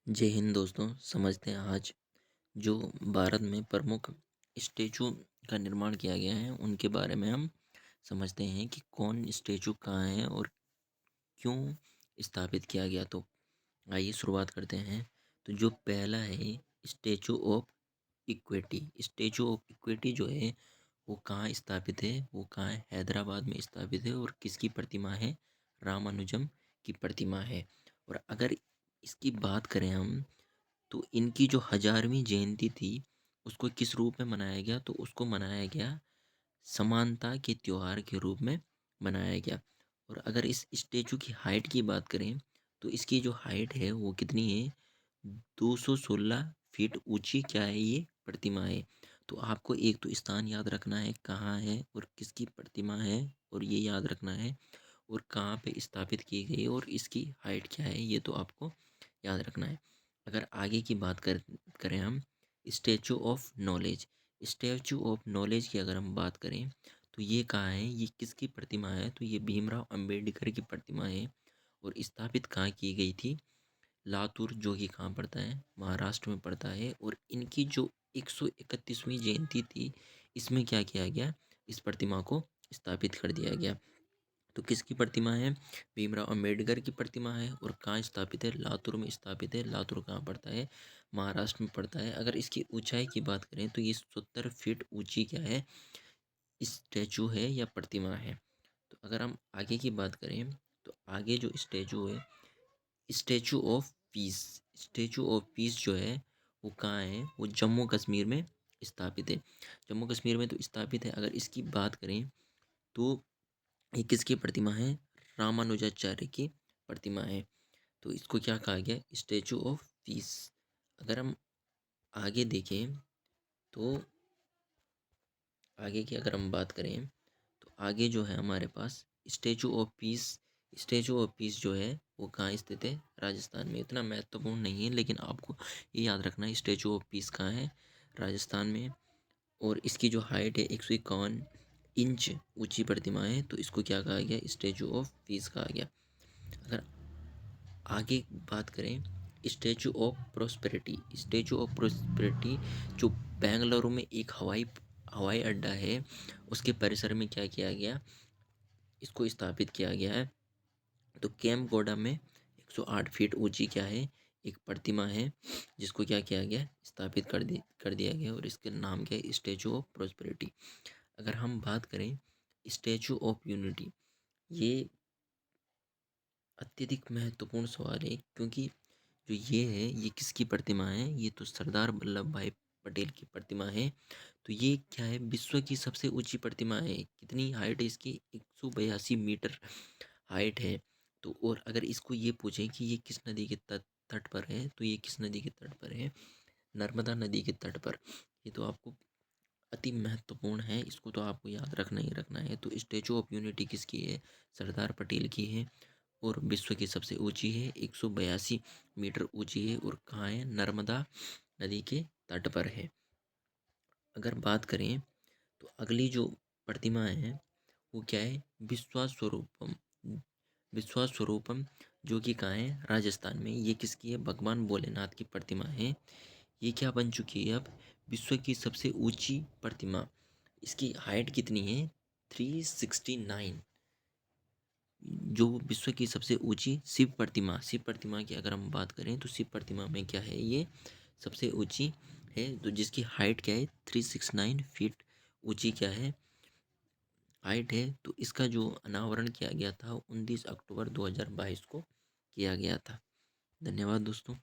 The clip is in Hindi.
जय हिंद दोस्तों। समझते हैं आज जो भारत में प्रमुख स्टैचू का निर्माण किया गया है उनके बारे में हम समझते हैं कि कौन स्टैचू कहाँ है और क्यों स्थापित किया गया। तो आइए शुरुआत करते हैं। तो जो पहला है statue of equity. Statue of equity जो है वो कहाँ स्थापित है, वो कहाँ है, हैदराबाद में स्थापित है। और किसकी प्रतिमा है? रामानुजम की प्रतिमा है। और अगर इसकी बात करें हम तो इनकी जो 1000वीं जयंती थी उसको किस रूप में मनाया गया? तो उसको मनाया गया समानता के त्योहार के रूप में मनाया गया। और अगर इस स्टेचू की हाइट की बात करें तो इसकी जो हाइट है वो कितनी है? 216 फीट ऊंची क्या है ये प्रतिमा है। तो आपको एक तो स्थान याद रखना है कहाँ है और किसकी प्रतिमा है, और ये याद रखना है और कहाँ पे स्थापित की गई और इसकी हाइट क्या है, ये तो आपको याद रखना है। अगर आगे की बात करें हम statue of knowledge. Statue of knowledge की अगर हम बात करें तो ये कहाँ है, ये किसकी प्रतिमा है? तो ये भीमराव अंबेडकर की प्रतिमा है। और स्थापित कहाँ की गई थी? लातूर, जो कि कहाँ पड़ता है? महाराष्ट्र में पड़ता है। और इनकी जो 131वीं जयंती थी इसमें क्या किया गया? इस प्रतिमा को स्थापित कर दिया गया। तो किसकी प्रतिमा है? भीमराव अंबेडकर की प्रतिमा है। और कहाँ स्थापित है? लातूर में स्थापित है। लातूर कहाँ पड़ता है? महाराष्ट्र में पड़ता है। अगर इसकी ऊंचाई की बात करें तो ये 70 फीट ऊंची क्या है, स्टैचू है या प्रतिमा है। तो अगर हम आगे की बात करें तो आगे जो स्टैचू है statue of peace. Statue of peace जो है वो कहाँ है? वो जम्मू कश्मीर में स्थापित है। जम्मू कश्मीर में तो स्थापित है। अगर इसकी बात करें तो ये किसकी प्रतिमा है? रामानुजाचार्य की प्रतिमा है। तो इसको क्या कहा गया? Statue of piece. अगर हम आगे देखें तो आगे की अगर हम बात करें तो आगे जो है हमारे पास statue of peace. Statue of peace जो है वो कहाँ स्थित है? राजस्थान में। इतना महत्वपूर्ण नहीं है लेकिन आपको ये याद रखना है स्टैचू ऑफ पीस कहाँ है? राजस्थान में। और इसकी जो हाइट है 151 इंच ऊंची प्रतिमा है। तो इसको क्या कहा गया? स्टैचू ऑफ पीस कहा गया। अगर आगे बात करें statue of prosperity. Statue of prosperity जो बेंगलुरु में एक हवाई हवाई अड्डा है उसके परिसर में क्या किया गया? इसको स्थापित किया गया है। तो कैम्प में 108 फीट ऊंची क्या है? एक प्रतिमा है जिसको क्या किया गया? स्थापित कर दिया गया। और इसका नाम क्या है? Statue of prosperity. अगर हम बात करें स्टैचू ऑफ यूनिटी, ये अत्यधिक महत्वपूर्ण सवाल है क्योंकि जो ये है ये किसकी प्रतिमा है? ये तो सरदार वल्लभ भाई पटेल की प्रतिमा है। तो ये क्या है? विश्व की सबसे ऊंची प्रतिमा है। कितनी हाइट है इसकी? 182 मीटर हाइट है। तो और अगर इसको ये पूछें कि ये किस नदी के तट तट पर है, तो ये किस नदी के तट पर है? नर्मदा नदी के तट पर। ये तो आपको अति महत्वपूर्ण है, इसको तो आपको याद रखना ही रखना है। तो स्टैचू ऑफ यूनिटी किसकी है? सरदार पटेल की है। और विश्व की सबसे ऊंची है, 182 मीटर ऊंची है। और कहाँ है? नर्मदा नदी के तट पर है। अगर बात करें तो अगली जो प्रतिमा है वो क्या है? विश्वास स्वरूपम। विश्वास स्वरूपम जो कि कहाँ है? राजस्थान में। ये किसकी है? भगवान भोलेनाथ की प्रतिमा है। ये क्या बन चुकी है अब? विश्व की सबसे ऊंची प्रतिमा। इसकी हाइट कितनी है? 369। जो विश्व की सबसे ऊंची शिव प्रतिमा की अगर हम बात करें तो शिव प्रतिमा में क्या है? ये सबसे ऊंची है। तो जिसकी हाइट क्या है? 369 फीट ऊंची क्या है? हाइट है। तो इसका जो अनावरण किया गया था 29 अक्टूबर 2022 को किया गया था। धन्यवाद दोस्तों।